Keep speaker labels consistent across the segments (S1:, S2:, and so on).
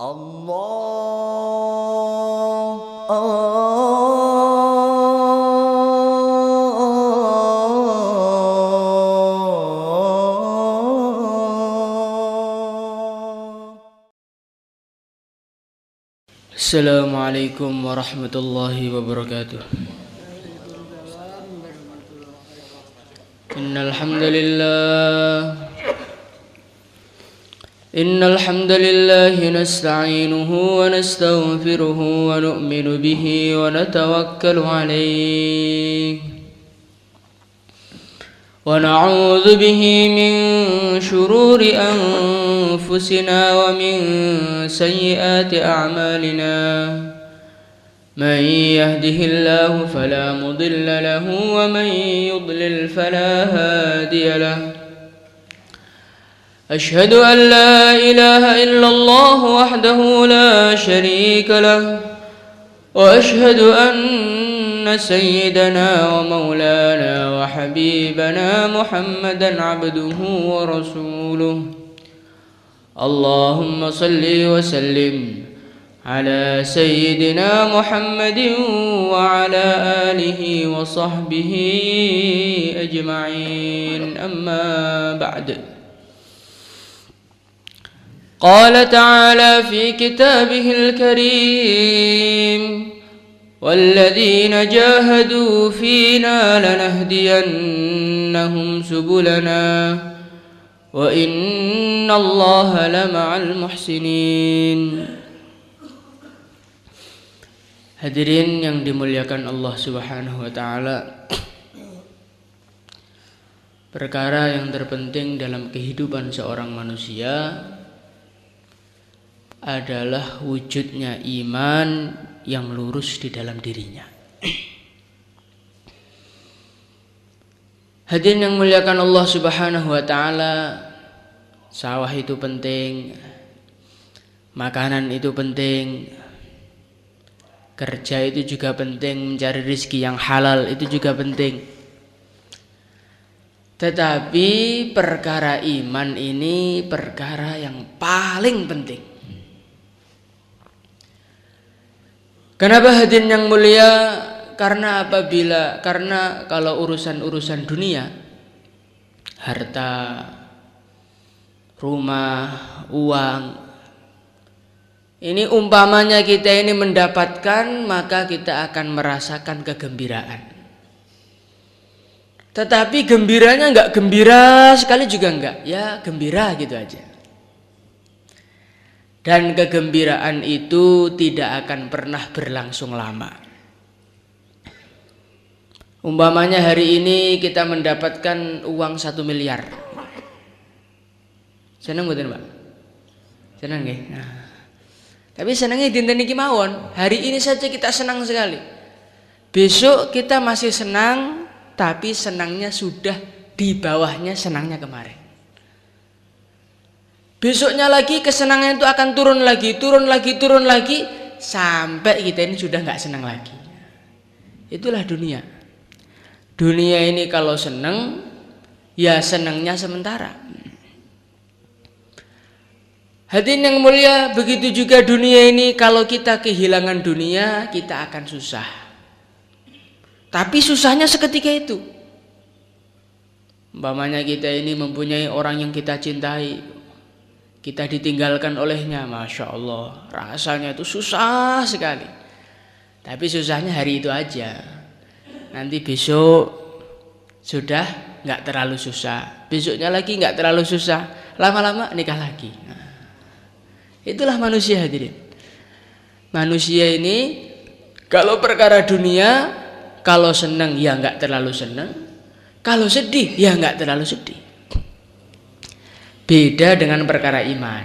S1: Assalamualaikum warahmatullahi wabarakatuh. Innal hamdalillah nasta'inuhu wa nastaghfiruhu wa nu'minu bihi wa natawakkalu alayhi wa na'udzu bihi min shururi anfusina wa min sayyiati a'malina. Man yahdihillahu fala mudilla lahu wa man yudlil fala hadiya lahu. Ashhadu an la ilaha illallah wahdahu la sharika lahu wa ashhadu anna sayyidana wa maulana wa habibana Muhammadan abduhu wa rasuluh. Allahumma salli wa sallim ala sayyidina Muhammadin wa ala alihi wa sahbihi ajma'in. Amma ba'd. قال تعالى في كتابه الكريم والذين جاهدوا فينا لنهدينهم سبلنا وإن الله لمع المحسنين. Hadirin yang dimuliakan Allah Subhanahu wa taala, perkara yang terpenting dalam kehidupan seorang manusia adalah wujudnya iman yang lurus di dalam dirinya. Hadirin yang muliakan Allah Subhanahu wa taala, sawah itu penting, makanan itu penting, kerja itu juga penting, mencari rezeki yang halal itu juga penting. Tetapi perkara iman ini perkara yang paling penting. Kenapa hadirin yang mulia? Karena kalau urusan-urusan dunia, harta, rumah, uang, ini umpamanya kita ini mendapatkan, maka kita akan merasakan kegembiraan. Tetapi gembiranya enggak gembira sekali juga enggak, ya gembira gitu aja. Dan kegembiraan itu tidak akan pernah berlangsung lama. Umpamanya hari ini kita mendapatkan uang 1 miliar. Senang betul Pak? Senang ya? Nah. Tapi senangnya dinten iki mawon. Hari ini saja kita senang sekali. Besok kita masih senang, tapi senangnya sudah di bawahnya senangnya kemarin. Besoknya lagi kesenangan itu akan turun lagi, sampai kita ini sudah nggak senang lagi. Itulah dunia. Dunia ini kalau senang, ya senangnya sementara. Hadirin yang mulia, begitu juga dunia ini, kalau kita kehilangan dunia, kita akan susah. Tapi susahnya seketika itu. Umpamanya kita ini mempunyai orang yang kita cintai, kita ditinggalkan olehnya, Masya Allah, rasanya itu susah sekali. Tapi susahnya hari itu aja. Nanti besok sudah nggak terlalu susah, besoknya lagi nggak terlalu susah, lama-lama nikah lagi. Nah, itulah manusia hadirin. Manusia ini kalau perkara dunia, kalau senang ya nggak terlalu senang, kalau sedih ya nggak terlalu sedih. Beda dengan perkara iman.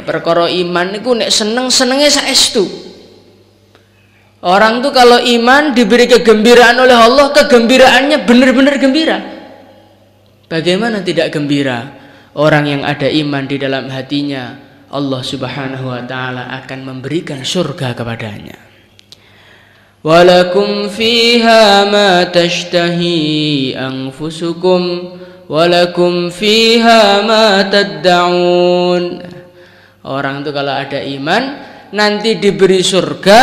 S1: Perkara iman itu nek senengnya saestu. Orang tuh kalau iman diberi kegembiraan oleh Allah, kegembiraannya benar-benar gembira. Bagaimana tidak gembira? Orang yang ada iman di dalam hatinya, Allah Subhanahu wa taala akan memberikan surga kepadanya. Walakum fiha ma tashtahi anfusukum walakum fiha ma tad'un Orang itu kalau ada iman nanti diberi surga,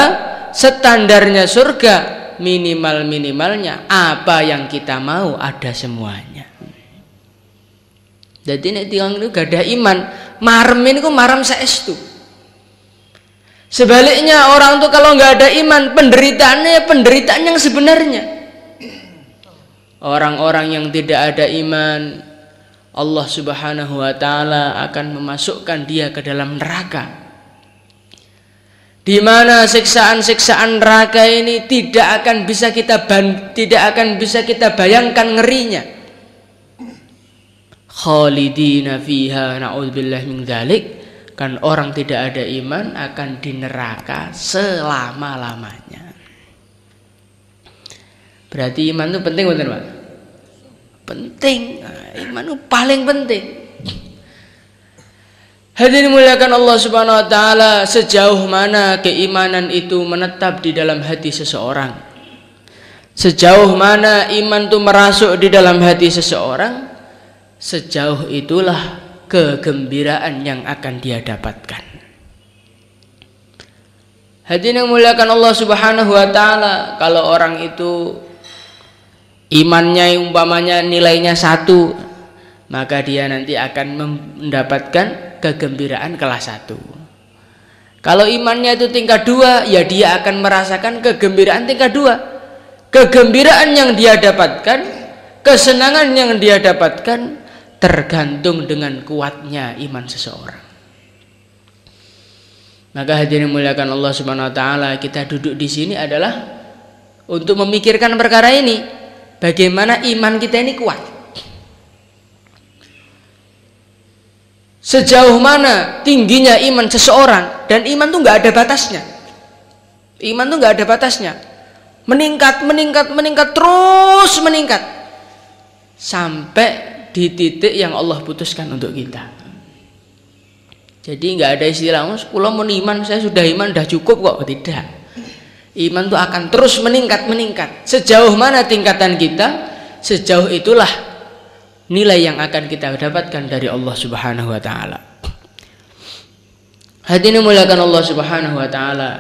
S1: standarnya surga minimalnya apa yang kita mau ada semuanya. Jadi nek tiang itu gak ada iman, marem ini ku marem saestu. Sebaliknya orang tuh kalau nggak ada iman, penderitaannya penderitaan yang sebenarnya. Orang-orang yang tidak ada iman, Allah Subhanahu wa taala akan memasukkan dia ke dalam neraka. Di mana siksaan-siksaan neraka ini tidak akan bisa kita bayangkan ngerinya. Khalidina fiha na'udzubillah min dzalik. Kan orang tidak ada iman akan di neraka selama-lamanya. Berarti iman itu penting betul Pak? Penting. Iman itu paling penting. Hadirin muliakan Allah Subhanahu wa taala, sejauh mana keimanan itu menetap di dalam hati seseorang. Sejauh mana iman itu merasuk di dalam hati seseorang, sejauh itulah kegembiraan yang akan dia dapatkan. Hadirin yang muliakan Allah Subhanahu wa taala, kalau orang itu imannya umpamanya nilainya 1, maka dia nanti akan mendapatkan kegembiraan kelas 1. Kalau imannya itu tingkat 2, ya dia akan merasakan kegembiraan tingkat 2. Kegembiraan yang dia dapatkan, kesenangan yang dia dapatkan tergantung dengan kuatnya iman seseorang. Maka hadirin muliakan Allah Subhanahu wa taala, kita duduk di sini adalah untuk memikirkan perkara ini. Bagaimana iman kita ini kuat? Sejauh mana tingginya iman seseorang, dan iman tuh nggak ada batasnya. Iman tuh nggak ada batasnya. Meningkat terus meningkat sampai di titik yang Allah putuskan untuk kita. Jadi nggak ada istilah kalau mau iman, saya sudah iman dah cukup kok. Tidak. Iman itu akan terus meningkat. Sejauh mana tingkatan kita, sejauh itulah nilai yang akan kita dapatkan dari Allah Subhanahu wa taala. Hadirin muliakan Allah Subhanahu wa taala.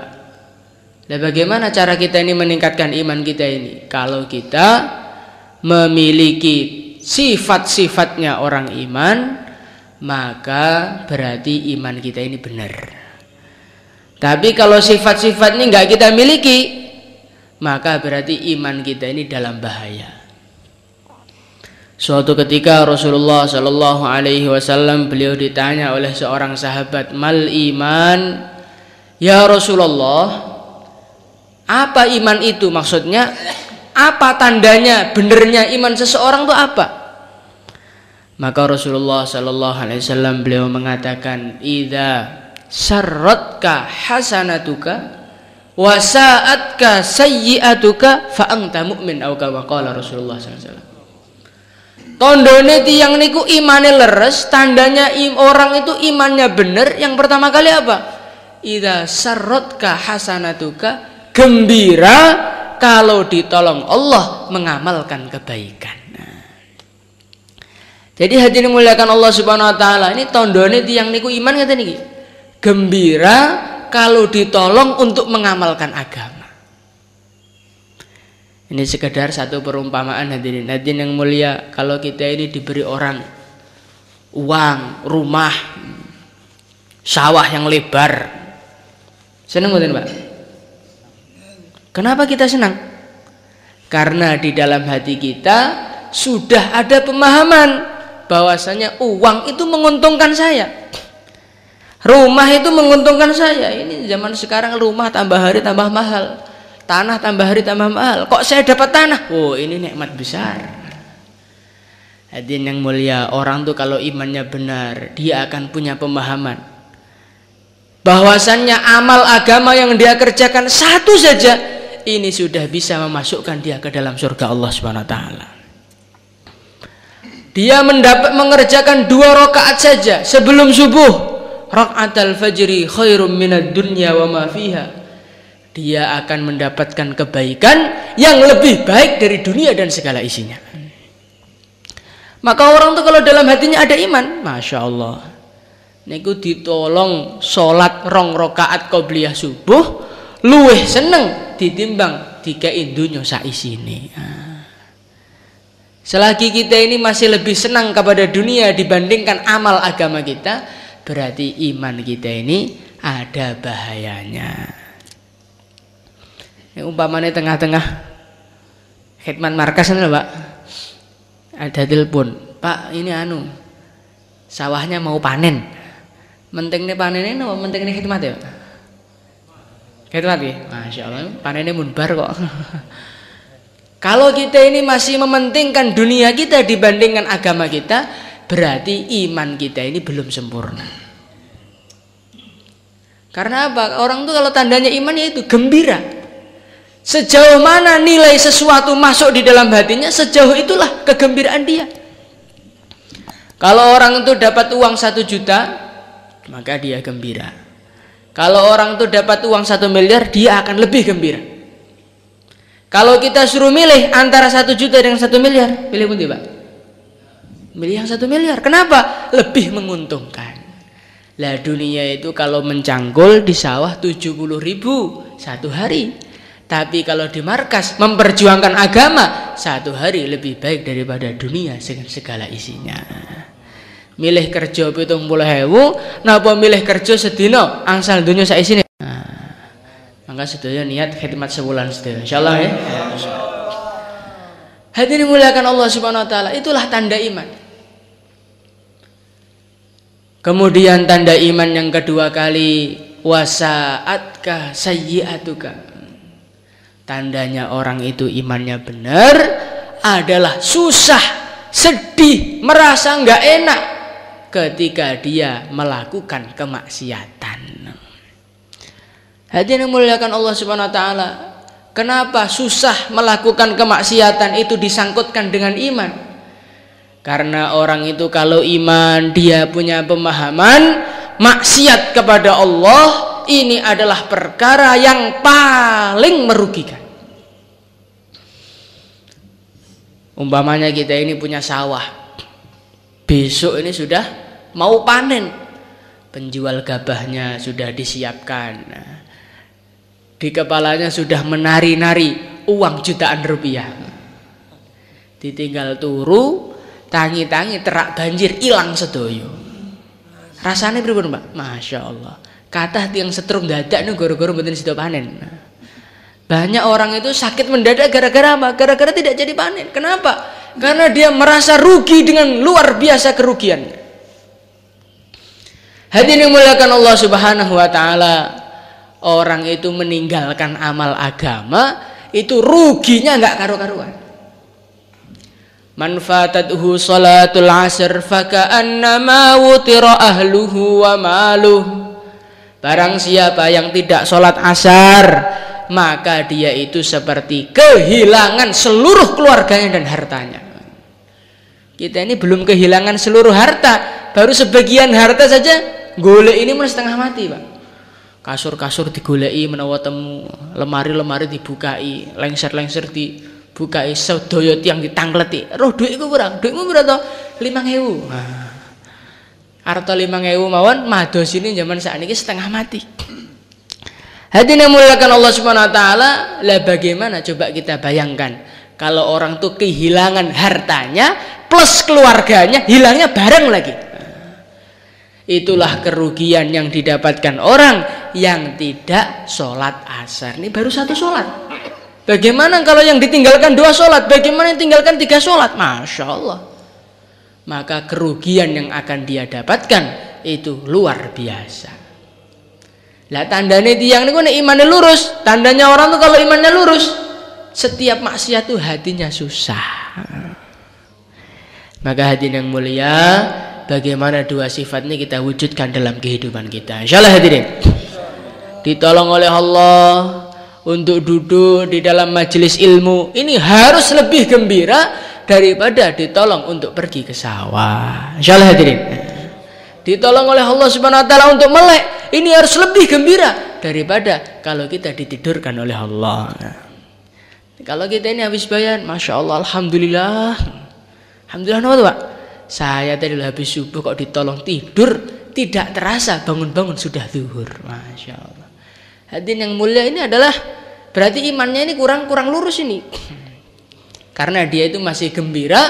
S1: Dan bagaimana cara kita ini meningkatkan iman kita ini? Kalau kita memiliki sifat-sifatnya orang iman, maka berarti iman kita ini benar. Tapi kalau sifat-sifat ini nggak kita miliki, maka berarti iman kita ini dalam bahaya. Suatu ketika Rasulullah Shallallahu Alaihi Wasallam beliau ditanya oleh seorang sahabat, mal iman, ya Rasulullah, apa iman itu? Maksudnya apa tandanya benernya iman seseorang itu apa? Maka Rasulullah Sallallahu Alaihi Wasallam beliau mengatakan, idza sarratka hasanatuka wa sa'atka sayyi'atuka fa anta mu'min, atau kama qala Rasulullah Sallallahu Alaihi Wasallam. Tondone tiyang niku imane leres, tandanya orang itu imannya bener. Yang pertama kali apa? Idza sarratka hasanatuka, gembira kalau ditolong Allah mengamalkan kebaikan. Jadi hadirin muliakan Allah Subhanahu wa taala, ini tondone tiyang niku iman ngeten niki. Gembira kalau ditolong untuk mengamalkan agama. Ini sekedar satu perumpamaan hadirin. Hadirin yang mulia, kalau kita ini diberi orang uang, rumah, sawah yang lebar, seneng mboten, Pak? Kenapa kita senang? Karena di dalam hati kita sudah ada pemahaman bahwasanya uang itu menguntungkan saya, rumah itu menguntungkan saya. Ini zaman sekarang rumah tambah hari tambah mahal, tanah tambah hari tambah mahal. Kok saya dapat tanah? Oh, ini nikmat besar. Hadirin yang mulia, orang tuh kalau imannya benar, dia akan punya pemahaman bahwasannya amal agama yang dia kerjakan satu saja, ini sudah bisa memasukkan dia ke dalam surga Allah Subhanahu wa taala. Dia mengerjakan 2 rakaat saja sebelum subuh, rakaatul fajri khairum minad dunya wa ma fiha. Dia akan mendapatkan kebaikan yang lebih baik dari dunia dan segala isinya. Maka orang itu kalau dalam hatinya ada iman, masya Allah, niku ditolong salat 2 rakaat qobliyah subuh luwih seneng ditimbang dikei donya sak isine. Selagi kita ini masih lebih senang kepada dunia dibandingkan amal agama kita, berarti iman kita ini ada bahayanya. Ini umpamanya tengah-tengah khidmat markas lho, Pak. Ada telepon, Pak, ini sawahnya mau panen. Mentingnya panennya apa mentingnya khidmat ya? Khidmat ya? Masya Allah, panennya munbar kok. Kalau kita ini masih mementingkan dunia kita dibandingkan agama kita, berarti iman kita ini belum sempurna. Karena apa? Orang tuh kalau tandanya imannya itu gembira. Sejauh mana nilai sesuatu masuk di dalam hatinya, sejauh itulah kegembiraan dia. Kalau orang itu dapat uang 1 juta, maka dia gembira. Kalau orang itu dapat uang 1 miliar, dia akan lebih gembira. Kalau kita suruh milih antara 1 juta dengan 1 miliar, pilih pundi, Pak? Milih yang 1 miliar. Kenapa? Lebih menguntungkan. Lah dunia itu kalau mencangkul di sawah 70.000 1 hari. Tapi kalau di markas memperjuangkan agama 1 hari lebih baik daripada dunia dengan segala isinya. Milih kerja 70.000, napa milih kerja sedina angsal dunia sak isine. Maka sedaya niat khidmat sebulan sedaya insyaallah ya. Hadirin dimuliakan Allah Subhanahu wa taala, itulah tanda iman. Kemudian tanda iman yang kedua kali, wasa'atka sayyi'atuka. Tandanya orang itu imannya benar adalah susah, sedih, merasa enggak enak ketika dia melakukan kemaksiatan. Hadirin muliakan Allah Subhanahu wa taala. Kenapa susah melakukan kemaksiatan itu disangkutkan dengan iman? Karena orang itu kalau iman dia punya pemahaman maksiat kepada Allah ini adalah perkara yang paling merugikan. Umpamanya kita ini punya sawah. Besok ini sudah mau panen. Penjual gabahnya sudah disiapkan. Di kepalanya sudah menari-nari uang jutaan rupiah. Ditinggal turu, tangi-tangi terak banjir hilang sedoyo. Rasanya pripun, Pak? Masya Allah. Kata tiang setrum dadak nih goro-goro mboten sida panen. Banyak orang itu sakit mendadak gara-gara apa? Gara-gara tidak jadi panen. Kenapa? Karena dia merasa rugi dengan luar biasa kerugian. Hadirin muliakan Allah Subhanahu wa taala. Orang itu meninggalkan amal agama itu ruginya enggak karu-karuan. Man fatatuhu salatul asr faka'annama wutira ahluhu wa maluh. Barang siapa yang tidak sholat asar, maka dia itu seperti kehilangan seluruh keluarganya dan hartanya. Kita ini belum kehilangan seluruh harta, baru sebagian harta saja. Golek ini mulai setengah mati, Pak. Kasur-kasur digoleki menawa temu, lemari-lemari dibukai, lengser-lengser dibukai, sedaya tiang ditangleti. Roh dhuwitku kurang, dhuwitmu pira to? 5.000. Harta 5.000 mawon mados ini zaman sakniki setengah mati. Hadirin yang muliakan Allah Subhanahu wa taala, lah bagaimana coba kita bayangkan kalau orang tuh kehilangan hartanya plus keluarganya, hilangnya bareng lagi. Itulah kerugian yang didapatkan orang yang tidak sholat asar. Ini baru 1 sholat. Bagaimana kalau yang ditinggalkan 2 sholat? Bagaimana yang tinggalkan 3 sholat? Masya Allah. Maka kerugian yang akan dia dapatkan itu luar biasa. Lah tandanya tiang ini kok imannya lurus. Tandanya orang tuh kalau imannya lurus, setiap maksiat tuh hatinya susah. Maka hadirin yang mulia, bagaimana 2 sifat ini kita wujudkan dalam kehidupan kita. Insyaallah hadirin. Ditolong oleh Allah untuk duduk di dalam majelis ilmu. Ini harus lebih gembira daripada ditolong untuk pergi ke sawah. Insyaallah hadirin. Ditolong oleh Allah Subhanahu wa taala untuk melek. Ini harus lebih gembira daripada kalau kita ditidurkan oleh Allah. Kalau kita ini habis bayan, Masya Allah, Alhamdulillah. Alhamdulillah, Pak. Saya tadi habis subuh kok ditolong tidur tidak terasa bangun-bangun sudah zuhur. Masya Allah. Hadirin yang mulia, ini adalah berarti imannya ini kurang lurus ini. Karena dia itu masih gembira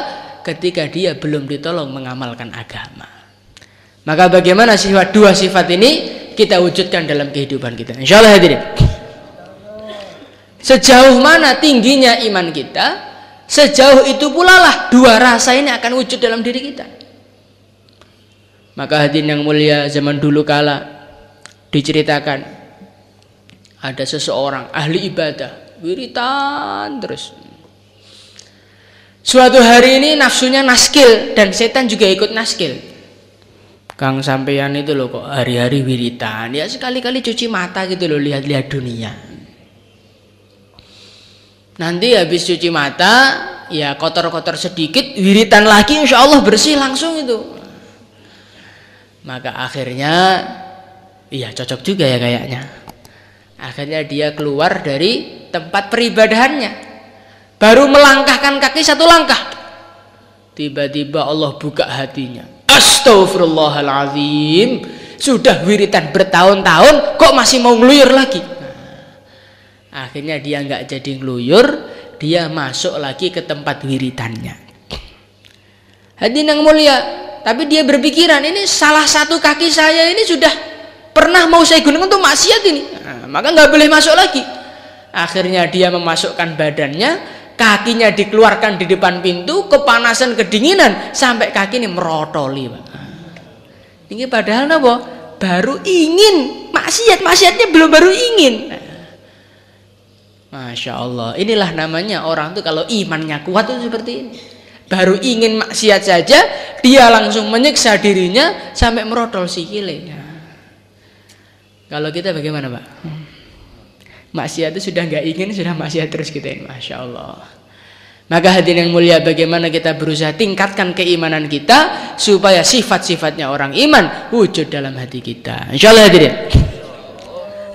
S1: ketika dia belum ditolong mengamalkan agama. Maka bagaimana dua sifat ini kita wujudkan dalam kehidupan kita? Insya Allah hadirin. Sejauh mana tingginya iman kita, sejauh itu pula lah dua rasa ini akan wujud dalam diri kita. Maka hadirin yang mulia, zaman dulu kala diceritakan ada seseorang ahli ibadah, wiritan terus. Suatu hari ini nafsunya naskil dan setan juga ikut naskil. Kang sampeyan itu loh kok hari-hari wiritan, ya sekali-kali cuci mata gitu loh, lihat-lihat dunia. Nanti habis cuci mata, ya kotor-kotor sedikit, wiritan lagi, insya Allah bersih langsung itu. Maka akhirnya, iya cocok juga ya kayaknya. Akhirnya dia keluar dari tempat peribadahannya, baru melangkahkan kaki satu langkah, tiba-tiba Allah buka hatinya. Astaghfirullahaladzim, sudah wiritan bertahun-tahun kok masih mau ngeluyur lagi. Akhirnya dia nggak jadi ngeluyur, dia masuk lagi ke tempat wiritannya. Hadirin yang mulia, tapi dia berpikiran ini salah satu kaki saya ini sudah pernah mau saya gunakan untuk maksiat ini, maka nggak boleh masuk lagi. Akhirnya dia memasukkan badannya, kakinya dikeluarkan di depan pintu, kepanasan kedinginan sampai kaki ini merotoli. Ini padahal apa? Baru ingin maksiatnya belum baru ingin. Masya Allah, inilah namanya orang tuh kalau imannya kuat tuh seperti ini. Baru ingin maksiat saja, dia langsung menyiksa dirinya sampai merotol sikile. Kalau kita bagaimana Pak? Maksiat itu sudah nggak ingin, sudah maksiat terus kita ini. Masya Allah. Maka hadirin yang mulia, bagaimana kita berusaha tingkatkan keimanan kita supaya sifat-sifatnya orang iman wujud dalam hati kita. Insya Allah hadirin.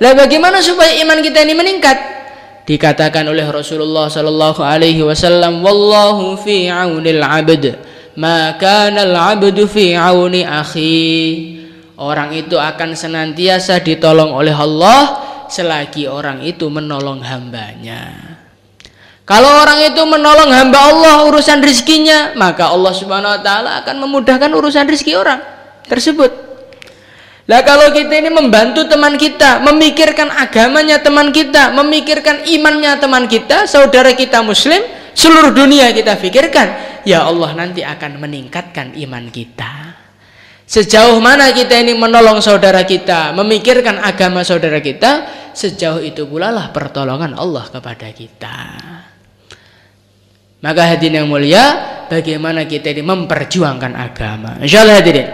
S1: Lah bagaimana supaya iman kita ini meningkat? Dikatakan oleh Rasulullah sallallahu alaihi wasallam, wallahu fi aunil 'abd ma kana al-'abdu fi auni akhi. Orang itu akan senantiasa ditolong oleh Allah selagi orang itu menolong hambanya. Kalau orang itu menolong hamba Allah urusan rizkinya, maka Allah subhanahu wa ta'ala akan memudahkan urusan rizki orang tersebut. Lah kalau kita ini membantu teman kita, memikirkan agamanya teman kita, memikirkan imannya teman kita, saudara kita muslim, seluruh dunia kita pikirkan, ya Allah nanti akan meningkatkan iman kita. Sejauh mana kita ini menolong saudara kita, memikirkan agama saudara kita, sejauh itu pula lah pertolongan Allah kepada kita. Maka hadirin yang mulia, bagaimana kita ini memperjuangkan agama. Insyaallah hadirin.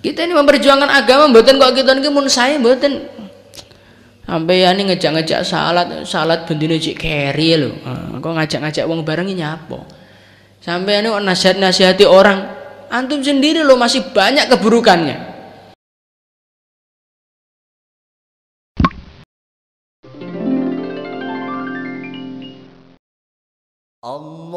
S1: Kita ini memperjuangkan agama, mboten kok kita niki mun sae mboten. Sampai yani ngejak-ngejak salat bendine cik keri lho. Kok ngajak-ngajak wong bareng nyapa. Sampai yani nasihat-nasihati orang, antum sendiri loh masih banyak keburukannya.
S2: Allah